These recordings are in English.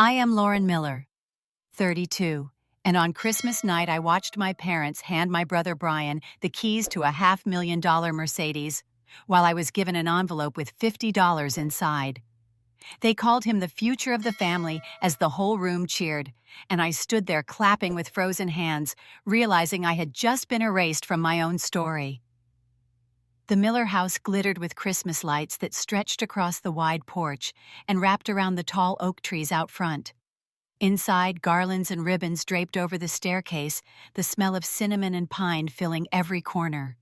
I am Lauren Miller, 32, and on Christmas night I watched my parents hand my brother Brian the keys to a $500,000 Mercedes while I was given an envelope with $50 inside. They called him the future of the family as the whole room cheered, and I stood there clapping with frozen hands, realizing I had just been erased from my own story. The Miller house glittered with Christmas lights that stretched across the wide porch and wrapped around the tall oak trees out front. Inside, garlands and ribbons draped over the staircase, the smell of cinnamon and pine filling every corner.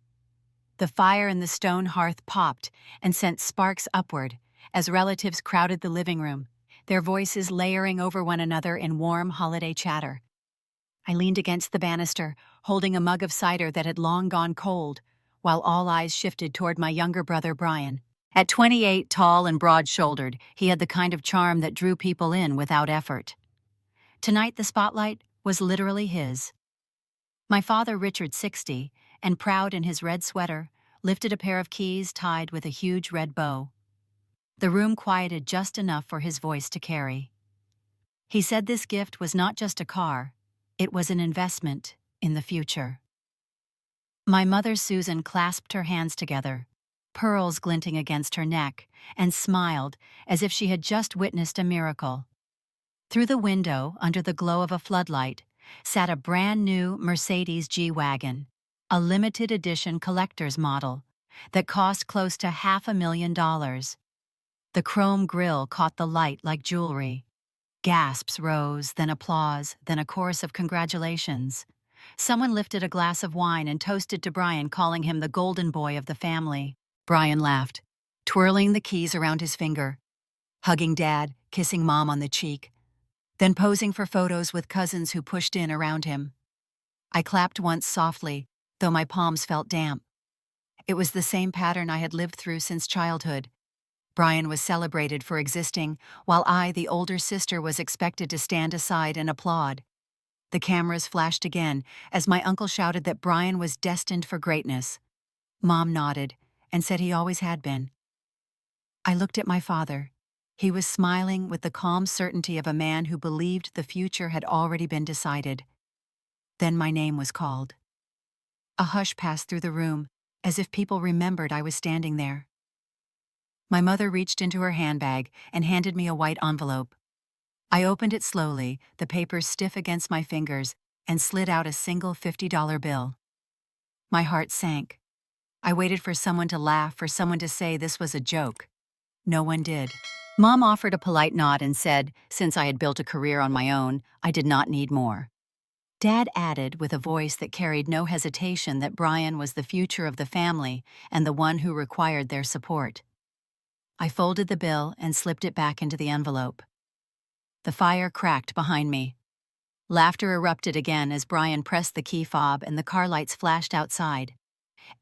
The fire in the stone hearth popped and sent sparks upward as relatives crowded the living room, their voices layering over one another in warm holiday chatter. I leaned against the banister, holding a mug of cider that had long gone cold, while all eyes shifted toward my younger brother Brian. At 28, tall and broad-shouldered, he had the kind of charm that drew people in without effort. Tonight the spotlight was literally his. My father, Richard, 60, and proud in his red sweater, lifted a pair of keys tied with a huge red bow. The room quieted just enough for his voice to carry. He said this gift was not just a car, it was an investment in the future. My mother, Susan, clasped her hands together, pearls glinting against her neck, and smiled as if she had just witnessed a miracle. Through the window, under the glow of a floodlight, sat a brand-new Mercedes G-Wagon, a limited edition collector's model that cost close to $500,000. The chrome grille caught the light like jewelry. Gasps rose, then applause, then a chorus of congratulations. Someone lifted a glass of wine and toasted to Brian, calling him the golden boy of the family. Brian laughed, twirling the keys around his finger, hugging Dad, kissing Mom on the cheek, then posing for photos with cousins who pushed in around him. I clapped once softly, though my palms felt damp. It was the same pattern I had lived through since childhood. Brian was celebrated for existing, while I, the older sister, was expected to stand aside and applaud. The cameras flashed again as my uncle shouted that Brian was destined for greatness. Mom nodded and said he always had been. I looked at my father. He was smiling with the calm certainty of a man who believed the future had already been decided. Then my name was called. A hush passed through the room, as if people remembered I was standing there. My mother reached into her handbag and handed me a white envelope. I opened it slowly, the papers stiff against my fingers, and slid out a single $50 bill. My heart sank. I waited for someone to laugh, for someone to say this was a joke. No one did. Mom offered a polite nod and said, since I had built a career on my own, I did not need more. Dad added, with a voice that carried no hesitation, that Brian was the future of the family and the one who required their support. I folded the bill and slipped it back into the envelope. The fire cracked behind me. Laughter erupted again as Brian pressed the key fob and the car lights flashed outside.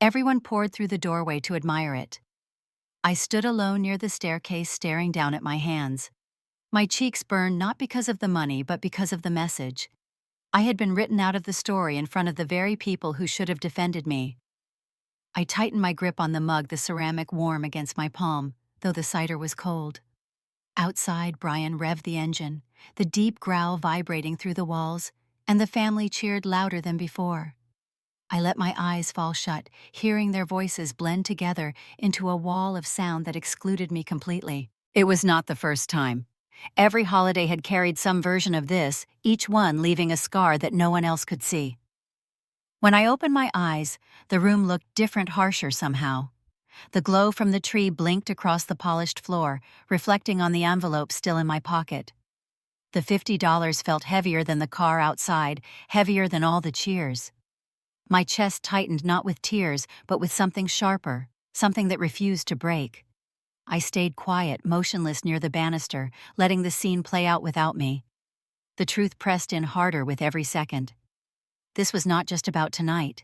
Everyone poured through the doorway to admire it. I stood alone near the staircase, staring down at my hands. My cheeks burned not because of the money, but because of the message. I had been written out of the story in front of the very people who should have defended me. I tightened my grip on the mug, the ceramic warm against my palm, though the cider was cold. Outside, Brian revved the engine, the deep growl vibrating through the walls, and the family cheered louder than before. I let my eyes fall shut, hearing their voices blend together into a wall of sound that excluded me completely. It was not the first time. Every holiday had carried some version of this, each one leaving a scar that no one else could see. When I opened my eyes, the room looked different, harsher somehow. The glow from the tree blinked across the polished floor, reflecting on the envelope still in my pocket. The $50 felt heavier than the car outside, heavier than all the cheers. My chest tightened not with tears, but with something sharper, something that refused to break. I stayed quiet, motionless near the banister, letting the scene play out without me. The truth pressed in harder with every second. This was not just about tonight.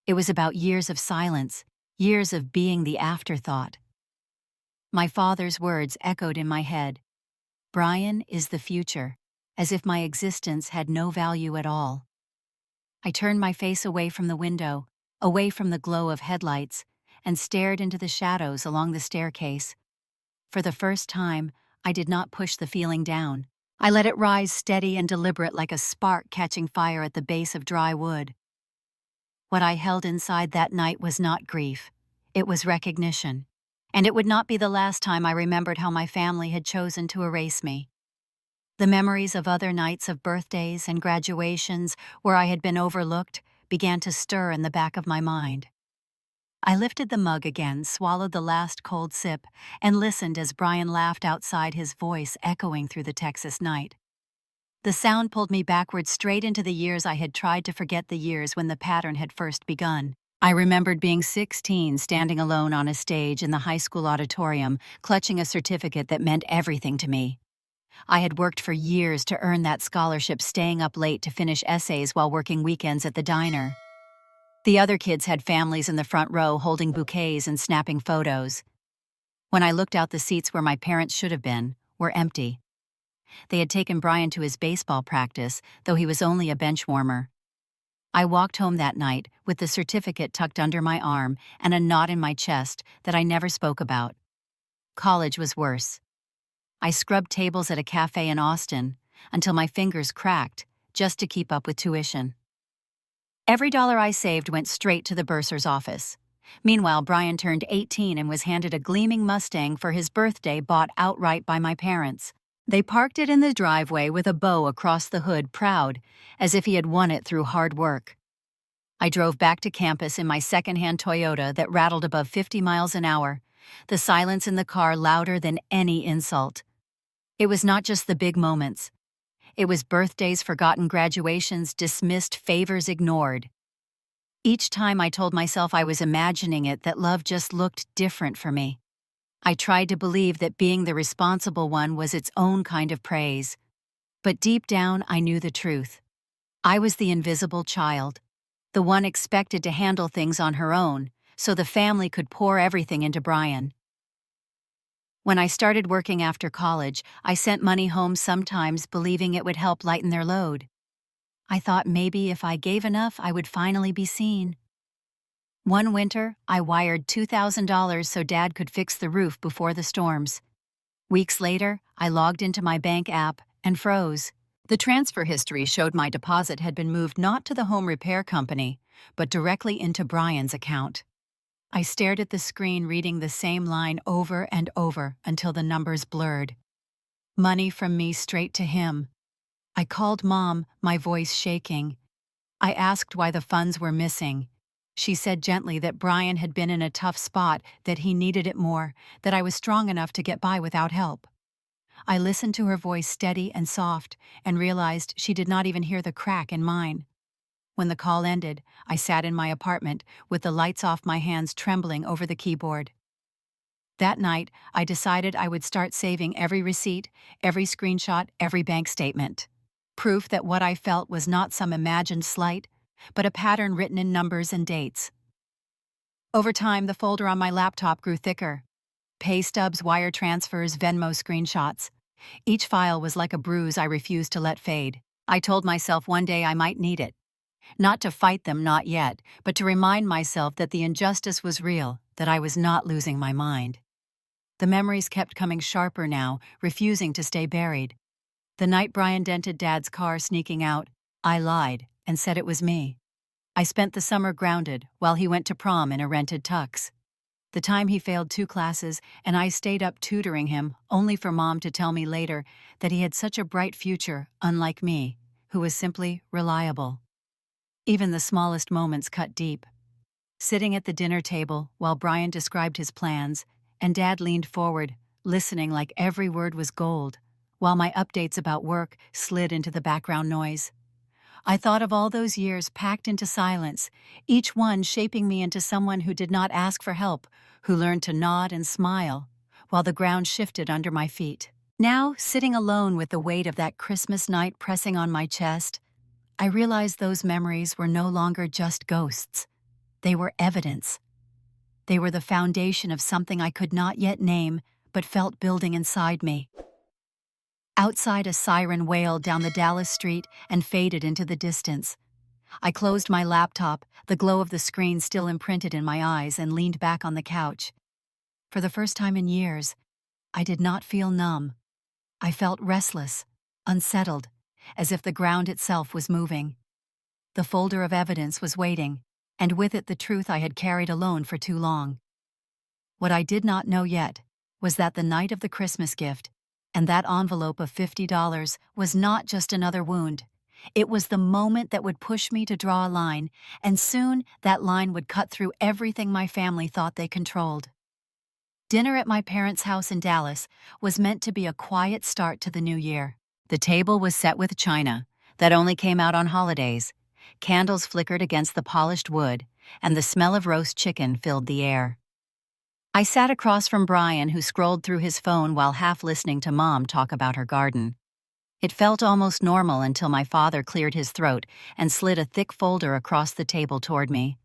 It was about years of silence, years of being the afterthought. My father's words echoed in my head. Brian is the future, as if my existence had no value at all. I turned my face away from the window, away from the glow of headlights, and stared into the shadows along the staircase. For the first time, I did not push the feeling down. I let it rise steady and deliberate like a spark catching fire at the base of dry wood. What I held inside that night was not grief. It was recognition. And it would not be the last time I remembered how my family had chosen to erase me. The memories of other nights of birthdays and graduations where I had been overlooked began to stir in the back of my mind. I lifted the mug again, swallowed the last cold sip, and listened as Brian laughed outside, his voice echoing through the Texas night. The sound pulled me backward straight into the years I had tried to forget, the years when the pattern had first begun. I remembered being 16, standing alone on a stage in the high school auditorium, clutching a certificate that meant everything to me. I had worked for years to earn that scholarship, staying up late to finish essays while working weekends at the diner. The other kids had families in the front row holding bouquets and snapping photos. When I looked out, the seats where my parents should have been were empty. They had taken Brian to his baseball practice, though he was only a bench warmer. I walked home that night with the certificate tucked under my arm and a knot in my chest that I never spoke about. College was worse. I scrubbed tables at a cafe in Austin until my fingers cracked just to keep up with tuition. Every dollar I saved went straight to the bursar's office. Meanwhile, Brian turned 18 and was handed a gleaming Mustang for his birthday, bought outright by my parents. They parked it in the driveway with a bow across the hood, proud, as if he had won it through hard work. I drove back to campus in my second-hand Toyota that rattled above 50 miles an hour, the silence in the car louder than any insult. It was not just the big moments. It was birthdays forgotten, graduations dismissed, favors ignored. Each time I told myself I was imagining it, that love just looked different for me. I tried to believe that being the responsible one was its own kind of praise. But deep down, I knew the truth. I was the invisible child, the one expected to handle things on her own, so the family could pour everything into Brian. When I started working after college, I sent money home, sometimes believing it would help lighten their load. I thought maybe if I gave enough, I would finally be seen. One winter, I wired $2,000 so Dad could fix the roof before the storms. Weeks later, I logged into my bank app and froze. The transfer history showed my deposit had been moved not to the home repair company, but directly into Brian's account. I stared at the screen, reading the same line over and over until the numbers blurred. Money from me straight to him. I called Mom, my voice shaking. I asked why the funds were missing. She said gently that Brian had been in a tough spot, that he needed it more, that I was strong enough to get by without help. I listened to her voice, steady and soft, and realized she did not even hear the crack in mine. When the call ended, I sat in my apartment with the lights off, my hands trembling over the keyboard. That night, I decided I would start saving every receipt, every screenshot, every bank statement. Proof that what I felt was not some imagined slight, but a pattern written in numbers and dates. Over time, the folder on my laptop grew thicker. Pay stubs, wire transfers, Venmo screenshots. Each file was like a bruise I refused to let fade. I told myself one day I might need it. Not to fight them, not yet, but to remind myself that the injustice was real, that I was not losing my mind. The memories kept coming sharper now, refusing to stay buried. The night Brian dented Dad's car sneaking out, I lied and said it was me. I spent the summer grounded while he went to prom in a rented tux. The time he failed 2 classes and I stayed up tutoring him, only for Mom to tell me later that he had such a bright future, unlike me, who was simply reliable. Even the smallest moments cut deep. Sitting at the dinner table while Brian described his plans, and Dad leaned forward, listening like every word was gold, while my updates about work slid into the background noise. I thought of all those years packed into silence, each one shaping me into someone who did not ask for help, who learned to nod and smile, while the ground shifted under my feet. Now, sitting alone with the weight of that Christmas night pressing on my chest, I realized those memories were no longer just ghosts. They were evidence. They were the foundation of something I could not yet name, but felt building inside me. Outside, a siren wailed down the Dallas street and faded into the distance. I closed my laptop, the glow of the screen still imprinted in my eyes, and leaned back on the couch. For the first time in years, I did not feel numb. I felt restless, unsettled, as if the ground itself was moving. The folder of evidence was waiting, and with it the truth I had carried alone for too long. What I did not know yet was that the night of the Christmas gift and that envelope of $50 was not just another wound. It was the moment that would push me to draw a line, and soon that line would cut through everything my family thought they controlled. Dinner at my parents' house in Dallas was meant to be a quiet start to the new year. The table was set with china that only came out on holidays. Candles flickered against the polished wood, and the smell of roast chicken filled the air. I sat across from Brian, who scrolled through his phone while half listening to Mom talk about her garden. It felt almost normal until my father cleared his throat and slid a thick folder across the table toward me.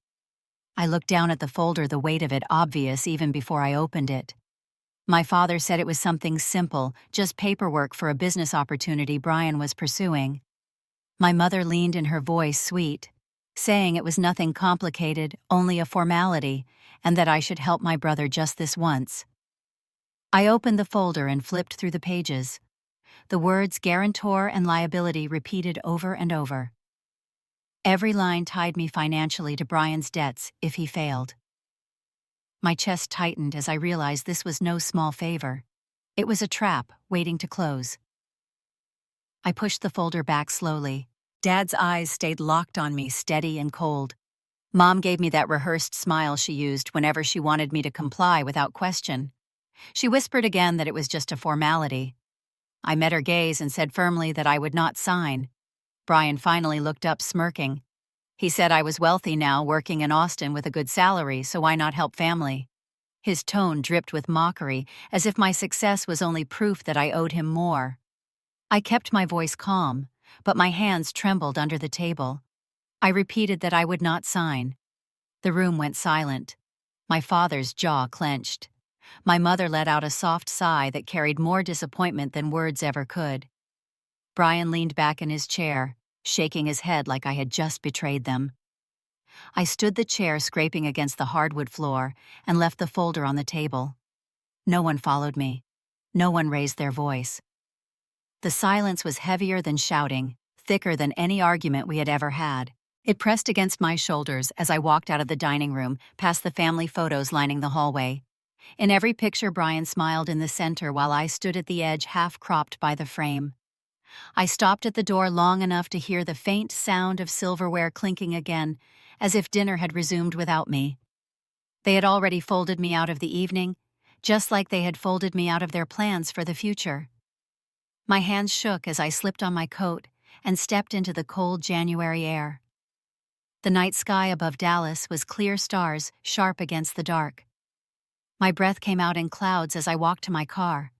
I looked down at the folder, the weight of it obvious even before I opened it. My father said it was something simple, just paperwork for a business opportunity Brian was pursuing. My mother leaned in, her voice sweet, saying it was nothing complicated, only a formality, and that I should help my brother just this once. I opened the folder and flipped through the pages. The words guarantor and liability repeated over and over. Every line tied me financially to Brian's debts if he failed. My chest tightened as I realized this was no small favor. It was a trap waiting to close. I pushed the folder back slowly. Dad's eyes stayed locked on me, steady and cold. Mom gave me that rehearsed smile she used whenever she wanted me to comply without question. She whispered again that it was just a formality. I met her gaze and said firmly that I would not sign. Brian finally looked up, smirking. He said I was wealthy now, working in Austin with a good salary, so why not help family? His tone dripped with mockery, as if my success was only proof that I owed him more. I kept my voice calm, but my hands trembled under the table. I repeated that I would not sign. The room went silent. My father's jaw clenched. My mother let out a soft sigh that carried more disappointment than words ever could. Brian leaned back in his chair, shaking his head like I had just betrayed them. I stood the chair scraping against the hardwood floor and left the folder on the table. No one followed me. No one raised their voice. The silence was heavier than shouting, thicker than any argument we had ever had. It pressed against my shoulders as I walked out of the dining room, past the family photos lining the hallway. In every picture, Brian smiled in the center while I stood at the edge, half-cropped by the frame. I stopped at the door long enough to hear the faint sound of silverware clinking again, as if dinner had resumed without me. They had already folded me out of the evening, just like they had folded me out of their plans for the future. My hands shook as I slipped on my coat and stepped into the cold January air. The night sky above Dallas was clear stars sharp against the dark. My breath came out in clouds as I walked to my car.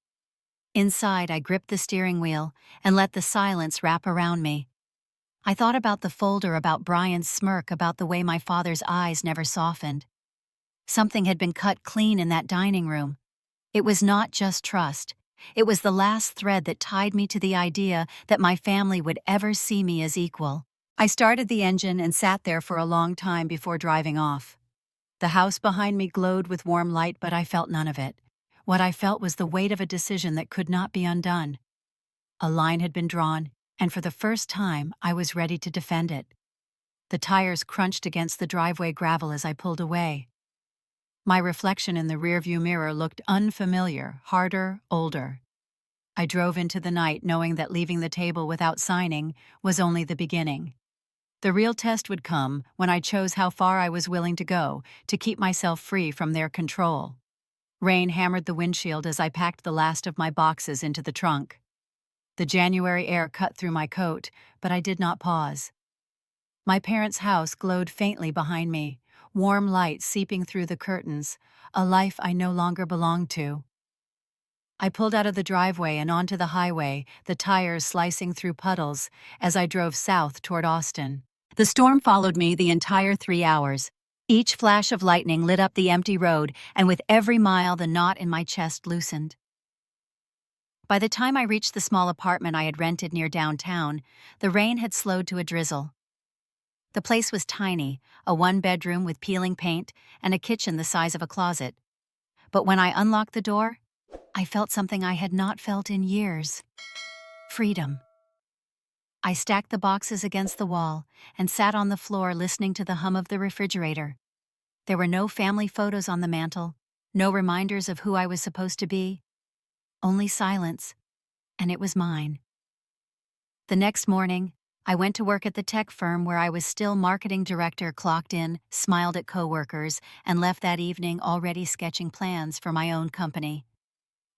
Inside, I gripped the steering wheel and let the silence wrap around me. I thought about the folder, about Brian's smirk, about the way my father's eyes never softened. Something had been cut clean in that dining room. It was not just trust. It was the last thread that tied me to the idea that my family would ever see me as equal. I started the engine and sat there for a long time before driving off. The house behind me glowed with warm light, but I felt none of it. What I felt was the weight of a decision that could not be undone. A line had been drawn, and for the first time, I was ready to defend it. The tires crunched against the driveway gravel as I pulled away. My reflection in the rearview mirror looked unfamiliar, harder, older. I drove into the night knowing that leaving the table without signing was only the beginning. The real test would come when I chose how far I was willing to go to keep myself free from their control. Rain hammered the windshield as I packed the last of my boxes into the trunk. The January air cut through my coat, but I did not pause. My parents' house glowed faintly behind me, warm light seeping through the curtains, a life I no longer belonged to. I pulled out of the driveway and onto the highway, the tires slicing through puddles as I drove south toward Austin. The storm followed me the entire 3 hours. Each flash of lightning lit up the empty road, and with every mile the knot in my chest loosened. By the time I reached the small apartment I had rented near downtown, the rain had slowed to a drizzle. The place was tiny, a one-bedroom with peeling paint and a kitchen the size of a closet. But when I unlocked the door, I felt something I had not felt in years. Freedom. I stacked the boxes against the wall and sat on the floor listening to the hum of the refrigerator. There were no family photos on the mantel, no reminders of who I was supposed to be, only silence, and it was mine. The next morning, I went to work at the tech firm where I was still marketing director, clocked in, smiled at coworkers, and left that evening already sketching plans for my own company.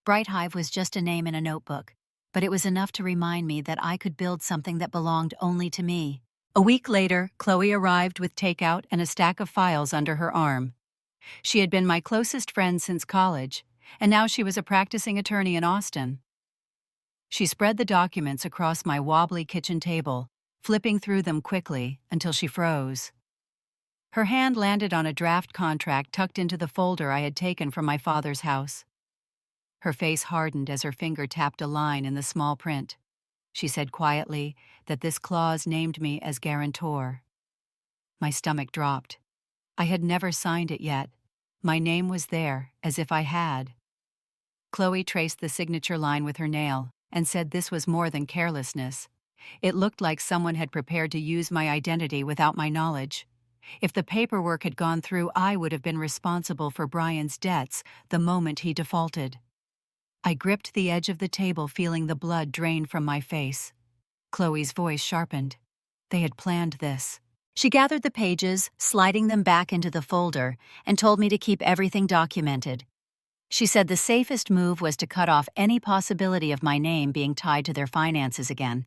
Bright Hive was just a name in a notebook, but it was enough to remind me that I could build something that belonged only to me. A week later, Chloe arrived with takeout and a stack of files under her arm. She had been my closest friend since college, and now she was a practicing attorney in Austin. She spread the documents across my wobbly kitchen table, flipping through them quickly until she froze. Her hand landed on a draft contract tucked into the folder I had taken from my father's house. Her face hardened as her finger tapped a line in the small print. She said quietly that this clause named me as guarantor. My stomach dropped. I had never signed it yet. My name was there, as if I had. Chloe traced the signature line with her nail and said this was more than carelessness. It looked like someone had prepared to use my identity without my knowledge. If the paperwork had gone through, I would have been responsible for Brian's debts the moment he defaulted. I gripped the edge of the table, feeling the blood drain from my face. Chloe's voice sharpened. They had planned this. She gathered the pages, sliding them back into the folder, and told me to keep everything documented. She said the safest move was to cut off any possibility of my name being tied to their finances again.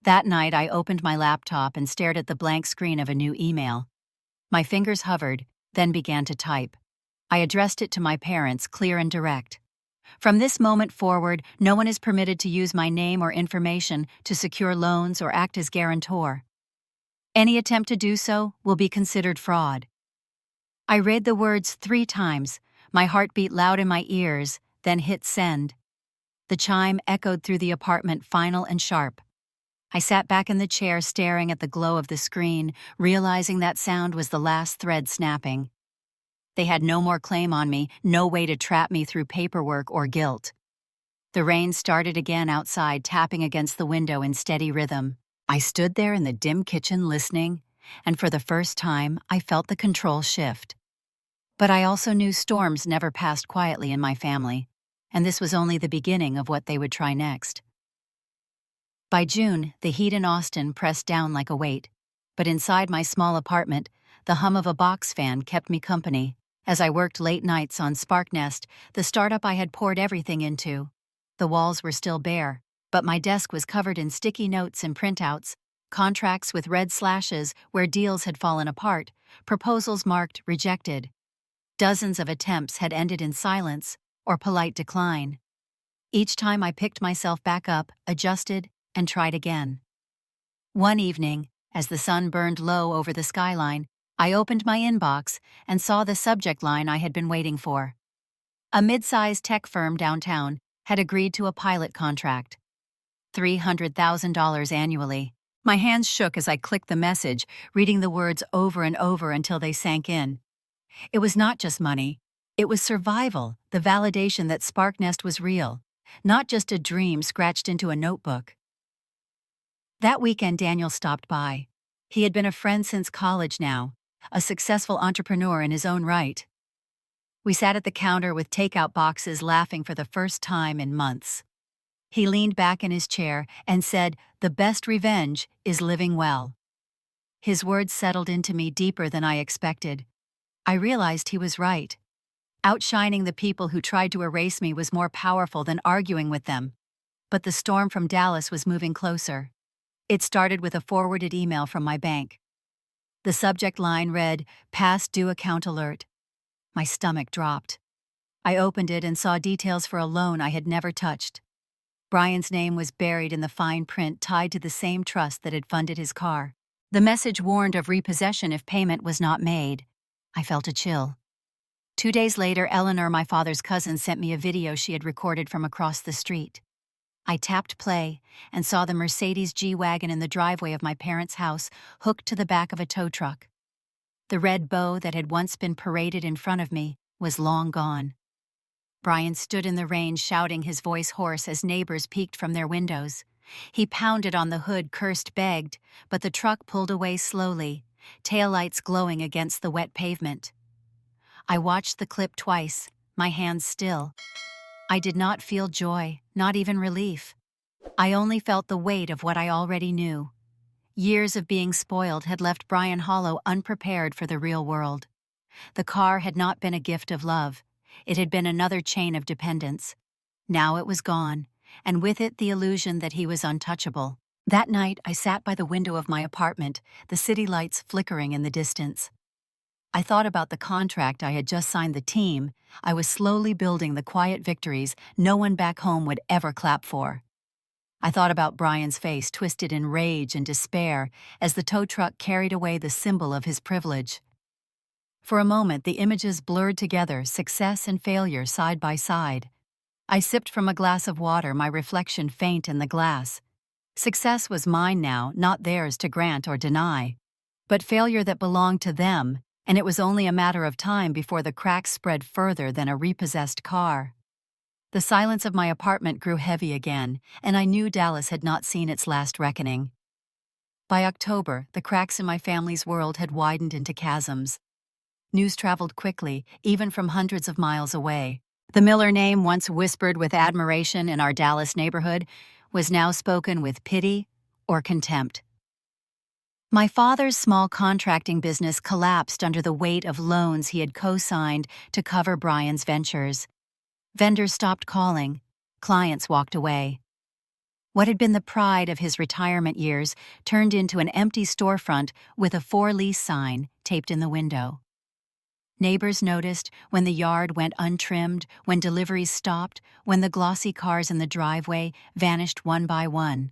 That night, I opened my laptop and stared at the blank screen of a new email. My fingers hovered, then began to type. I addressed it to my parents, clear and direct. From this moment forward, no one is permitted to use my name or information to secure loans or act as guarantor. Any attempt to do so will be considered fraud. I read the words 3 times, my heart beat loud in my ears, then hit send. The chime echoed through the apartment, final and sharp. I sat back in the chair staring at the glow of the screen, realizing that sound was the last thread snapping. They had no more claim on me, no way to trap me through paperwork or guilt. The rain started again outside, tapping against the window in steady rhythm. I stood there in the dim kitchen listening, and for the first time, I felt the control shift. But I also knew storms never passed quietly in my family, and this was only the beginning of what they would try next. By June, the heat in Austin pressed down like a weight, but inside my small apartment, the hum of a box fan kept me company. As I worked late nights on SparkNest, the startup I had poured everything into. The walls were still bare, but my desk was covered in sticky notes and printouts, contracts with red slashes where deals had fallen apart, proposals marked rejected. Dozens of attempts had ended in silence or polite decline. Each time I picked myself back up, adjusted, and tried again. One evening, as the sun burned low over the skyline, I opened my inbox and saw the subject line I had been waiting for. A mid-sized tech firm downtown had agreed to a pilot contract. $300,000 annually. My hands shook as I clicked the message, reading the words over and over until they sank in. It was not just money. It was survival, the validation that SparkNest was real, not just a dream scratched into a notebook. That weekend, Daniel stopped by. He had been a friend since college now, a successful entrepreneur in his own right. We sat at the counter with takeout boxes, laughing for the first time in months. He leaned back in his chair and said, "The best revenge is living well." His words settled into me deeper than I expected. I realized he was right. Outshining the people who tried to erase me was more powerful than arguing with them. But the storm from Dallas was moving closer. It started with a forwarded email from my bank. The subject line read, "Past due account alert." My stomach dropped. I opened it and saw details for a loan I had never touched. Brian's name was buried in the fine print, tied to the same trust that had funded his car. The message warned of repossession if payment was not made. I felt a chill. 2 days later, Eleanor, my father's cousin, sent me a video she had recorded from across the street. I tapped play and saw the Mercedes G-Wagon in the driveway of my parents' house, hooked to the back of a tow truck. The red bow that had once been paraded in front of me was long gone. Brian stood in the rain, shouting, his voice hoarse as neighbors peeked from their windows. He pounded on the hood, cursed, begged, but the truck pulled away slowly, taillights glowing against the wet pavement. I watched the clip twice, my hands still. I did not feel joy, not even relief. I only felt the weight of what I already knew. Years of being spoiled had left Brian Hollow unprepared for the real world. The car had not been a gift of love. It had been another chain of dependence. Now it was gone, and with it the illusion that he was untouchable. That night I sat by the window of my apartment, the city lights flickering in the distance. I thought about the contract I had just signed. The team I was slowly building, the quiet victories no one back home would ever clap for. I thought about Brian's face, twisted in rage and despair, as the tow truck carried away the symbol of his privilege. For a moment the images blurred together, success and failure side by side. I sipped from a glass of water, my reflection faint in the glass. Success was mine now, not theirs to grant or deny. But failure that belonged to them, and it was only a matter of time before the cracks spread further than a repossessed car. The silence of my apartment grew heavy again, and I knew Dallas had not seen its last reckoning. By October, the cracks in my family's world had widened into chasms. News traveled quickly, even from hundreds of miles away. The Miller name, once whispered with admiration in our Dallas neighborhood, was now spoken with pity or contempt. My father's small contracting business collapsed under the weight of loans he had co-signed to cover Brian's ventures. Vendors stopped calling. Clients walked away. What had been the pride of his retirement years turned into an empty storefront with a for lease sign taped in the window. Neighbors noticed when the yard went untrimmed, when deliveries stopped, when the glossy cars in the driveway vanished one by one.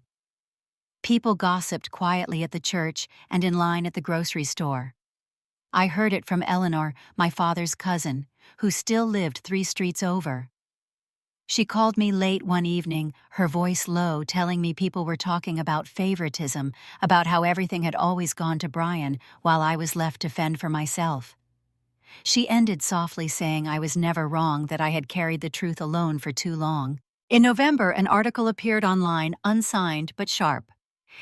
People gossiped quietly at the church and in line at the grocery store. I heard it from Eleanor, my father's cousin, who still lived 3 streets over. She called me late one evening, her voice low, telling me people were talking about favoritism, about how everything had always gone to Brian while I was left to fend for myself. She ended softly, saying I was never wrong, that I had carried the truth alone for too long. In November, an article appeared online, unsigned but sharp.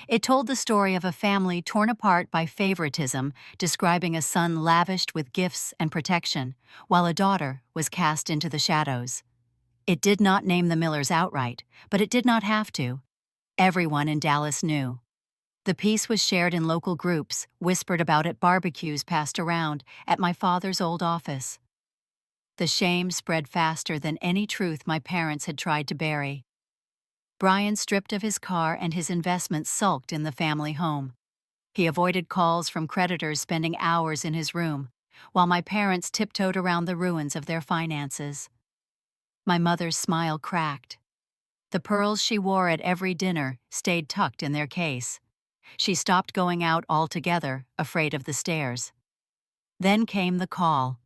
It told the story of a family torn apart by favoritism, describing a son lavished with gifts and protection, while a daughter was cast into the shadows. It did not name the Millers outright, but it did not have to. Everyone in Dallas knew. The piece was shared in local groups, whispered about at barbecues passed around, at my father's old office. The shame spread faster than any truth my parents had tried to bury. Brian, stripped of his car and his investments, sulked in the family home. He avoided calls from creditors, spending hours in his room, while my parents tiptoed around the ruins of their finances. My mother's smile cracked. The pearls she wore at every dinner stayed tucked in their case. She stopped going out altogether, afraid of the stares. Then came the call.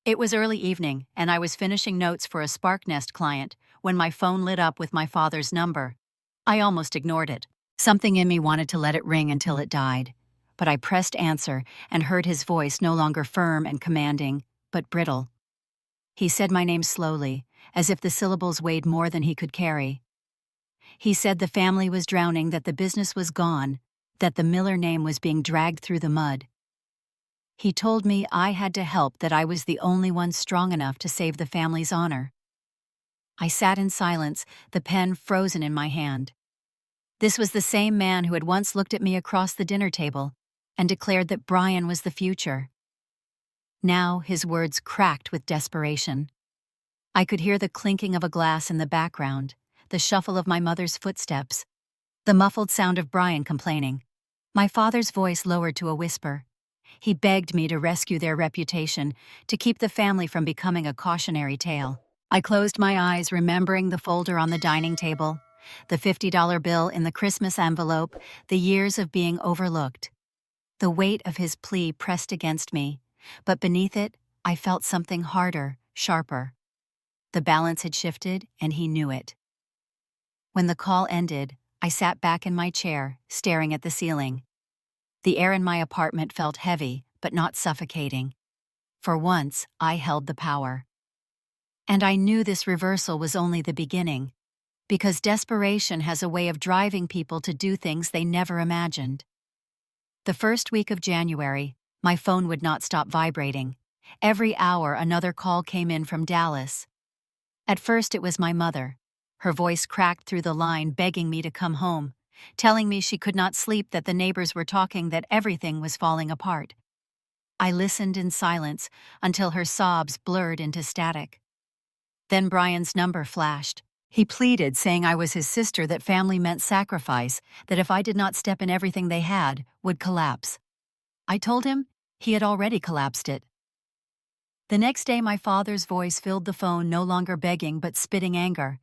It was early evening, and I was finishing notes for a SparkNest client when my phone lit up with my father's number. I almost ignored it. Something in me wanted to let it ring until it died. But I pressed answer and heard his voice, no longer firm and commanding, but brittle. He said my name slowly, as if the syllables weighed more than he could carry. He said the family was drowning, that the business was gone, that the Miller name was being dragged through the mud. He told me I had to help, that I was the only one strong enough to save the family's honor. I sat in silence, the pen frozen in my hand. This was the same man who had once looked at me across the dinner table and declared that Brian was the future. Now his words cracked with desperation. I could hear the clinking of a glass in the background, the shuffle of my mother's footsteps, the muffled sound of Brian complaining. My father's voice lowered to a whisper. He begged me to rescue their reputation, to keep the family from becoming a cautionary tale. I closed my eyes, remembering the folder on the dining table, the $50 bill in the Christmas envelope, the years of being overlooked. The weight of his plea pressed against me, but beneath it, I felt something harder, sharper. The balance had shifted, and he knew it. When the call ended, I sat back in my chair, staring at the ceiling. The air in my apartment felt heavy, but not suffocating. For once, I held the power. And I knew this reversal was only the beginning. Because desperation has a way of driving people to do things they never imagined. The first week of January, my phone would not stop vibrating. Every hour another call came in from Dallas. At first it was my mother. Her voice cracked through the line begging me to come home, telling me she could not sleep, that the neighbors were talking, that everything was falling apart. I listened in silence until her sobs blurred into static. Then Brian's number flashed. He pleaded, saying I was his sister, that family meant sacrifice, that if I did not step in, everything they had would collapse. I told him he had already collapsed it. The next day my father's voice filled the phone, no longer begging but spitting anger.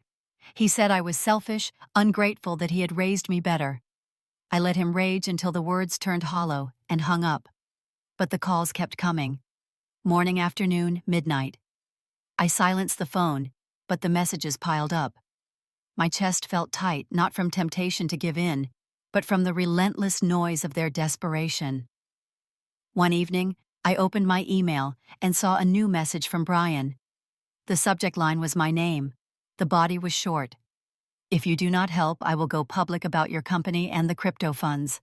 He said I was selfish, ungrateful, that he had raised me better. I let him rage until the words turned hollow and hung up. But the calls kept coming. Morning, afternoon, midnight. I silenced the phone, but the messages piled up. My chest felt tight, not from temptation to give in, but from the relentless noise of their desperation. One evening, I opened my email and saw a new message from Brian. The subject line was my name. The body was short. If you do not help, I will go public about your company and the crypto funds.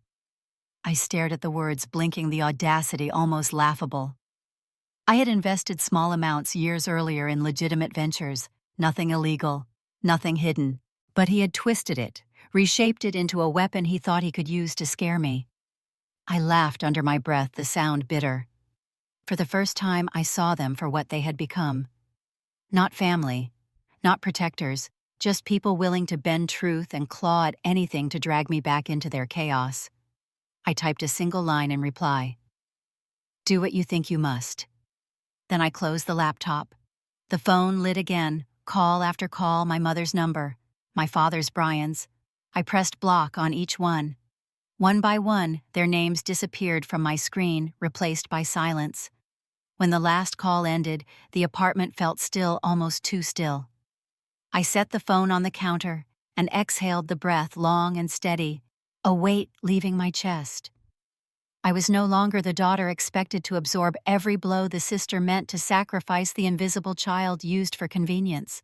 I stared at the words, blinking, the audacity almost laughable. I had invested small amounts years earlier in legitimate ventures, nothing illegal, nothing hidden, but he had twisted it, reshaped it into a weapon he thought he could use to scare me. I laughed under my breath, the sound bitter. For the first time, I saw them for what they had become. Not family, not protectors, just people willing to bend truth and claw at anything to drag me back into their chaos. I typed a single line in reply. Do what you think you must. Then I closed the laptop. The phone lit again, call after call, my mother's number, my father's, Brian's. I pressed block on each one. One by one, their names disappeared from my screen, replaced by silence. When the last call ended, the apartment felt still, almost too still. I set the phone on the counter and exhaled the breath, long and steady, a weight leaving my chest. I was no longer the daughter expected to absorb every blow, the sister meant to sacrifice, the invisible child used for convenience.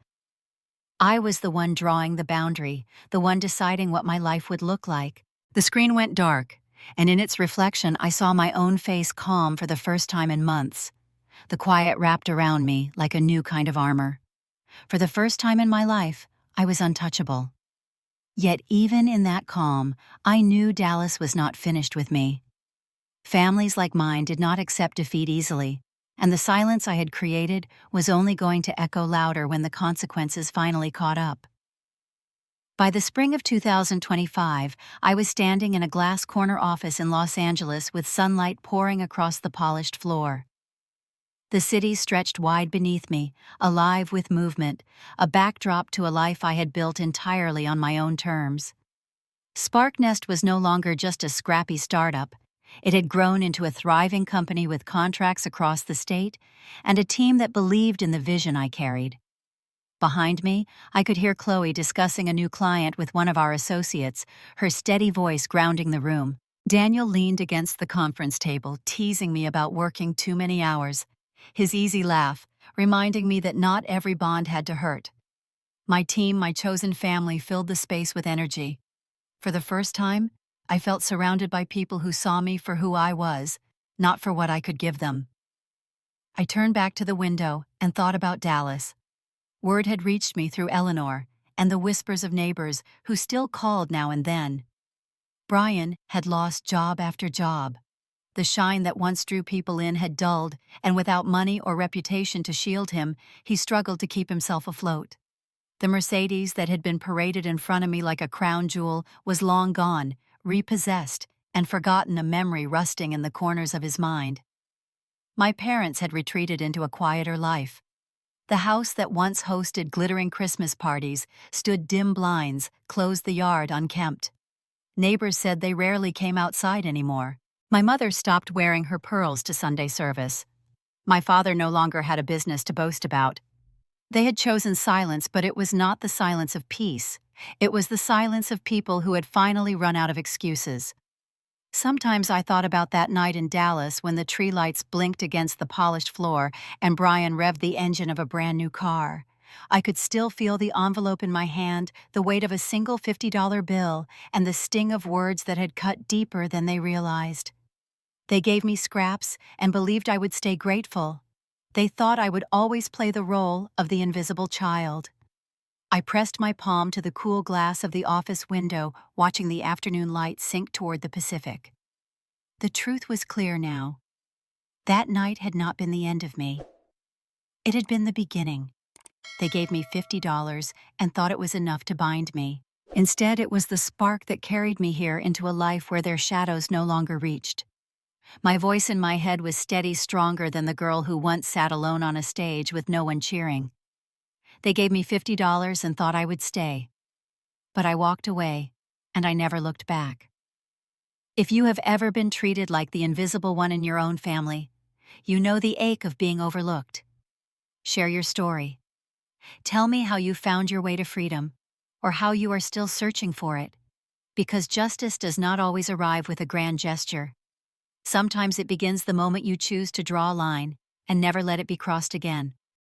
I was the one drawing the boundary, the one deciding what my life would look like. The screen went dark, and in its reflection I saw my own face, calm for the first time in months. The quiet wrapped around me like a new kind of armor. For the first time in my life, I was untouchable. Yet even in that calm, I knew Dallas was not finished with me. Families like mine did not accept defeat easily, and the silence I had created was only going to echo louder when the consequences finally caught up. By the spring of 2025, I was standing in a glass corner office in Los Angeles with sunlight pouring across the polished floor. The city stretched wide beneath me, alive with movement, a backdrop to a life I had built entirely on my own terms. SparkNest was no longer just a scrappy startup. It had grown into a thriving company with contracts across the state and a team that believed in the vision I carried. Behind me, I could hear Chloe discussing a new client with one of our associates, her steady voice grounding the room. Daniel leaned against the conference table, teasing me about working too many hours. His easy laugh, reminding me that not every bond had to hurt. My team, my chosen family, filled the space with energy. For the first time, I felt surrounded by people who saw me for who I was, not for what I could give them. I turned back to the window and thought about Dallas. Word had reached me through Eleanor and the whispers of neighbors who still called now and then. Brian had lost job after job. The shine that once drew people in had dulled, and without money or reputation to shield him, he struggled to keep himself afloat. The Mercedes that had been paraded in front of me like a crown jewel was long gone, repossessed, and forgotten, a memory rusting in the corners of his mind. My parents had retreated into a quieter life. The house that once hosted glittering Christmas parties stood dim blinds, closed the yard unkempt. Neighbors said they rarely came outside anymore. My mother stopped wearing her pearls to Sunday service. My father no longer had a business to boast about. They had chosen silence, but it was not the silence of peace. It was the silence of people who had finally run out of excuses. Sometimes I thought about that night in Dallas when the tree lights blinked against the polished floor and Brian revved the engine of a brand new car. I could still feel the envelope in my hand, the weight of a single $50 bill, and the sting of words that had cut deeper than they realized. They gave me scraps and believed I would stay grateful. They thought I would always play the role of the invisible child. I pressed my palm to the cool glass of the office window, watching the afternoon light sink toward the Pacific. The truth was clear now. That night had not been the end of me. It had been the beginning. They gave me $50 and thought it was enough to bind me. Instead, it was the spark that carried me here into a life where their shadows no longer reached. My voice in my head was steady, stronger than the girl who once sat alone on a stage with no one cheering. They gave me $50 and thought I would stay. But I walked away, and I never looked back. If you have ever been treated like the invisible one in your own family, you know the ache of being overlooked. Share your story. Tell me how you found your way to freedom, or how you are still searching for it. Because justice does not always arrive with a grand gesture. Sometimes it begins the moment you choose to draw a line and never let it be crossed again.